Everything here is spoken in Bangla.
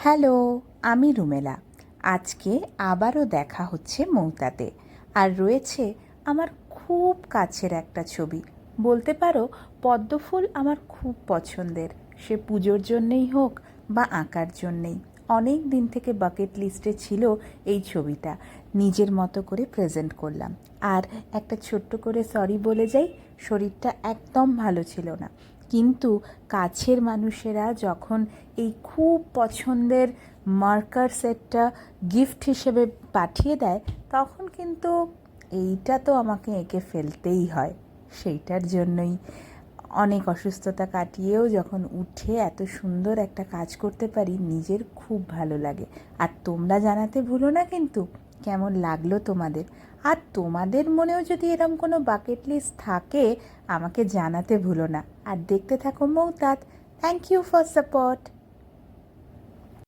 হ্যালো, আমি রুমেলা। আজকে আবারও দেখা হচ্ছে মৌতাতে। আর রয়েছে আমার খুব কাছের একটা ছবি। বলতে পারো পদ্মফুল আমার খুব পছন্দের, সে পুজোর জন্যেই হোক বা আঁকার জন্যেই। অনেক দিন থেকে বাকেট লিস্টে ছিল এই ছবিটা, নিজের মতো করে প্রেজেন্ট করলাম। আর একটা ছোট্ট করে সরি বলে যাই, শরীরটা একদম ভালো ছিল না, কিন্তু কাছের মানুষেরা যখন এই খুব পছন্দের মার্কার সেটটা গিফট হিসেবে পাঠিয়ে দেয়, তখন কিন্তু এইটা তো আমাকে এঁকে ফেলতেই হয়। সেইটার জন্যই অনেক অসুস্থতা কাটিয়েও যখন উঠে এত সুন্দর একটা কাজ করতে পারি, নিজের খুব ভালো লাগে। আর তোমরা জানাতে ভুলো না কিন্তু কেমন লাগলো তোমাদের। আর তোমাদের মনেও যদি এরম কোনো বাকেট লিস্ট থাকে, আমাকে জানাতে ভুলো না। আর দেখতে থাকো মৌতাত। Thank you for support.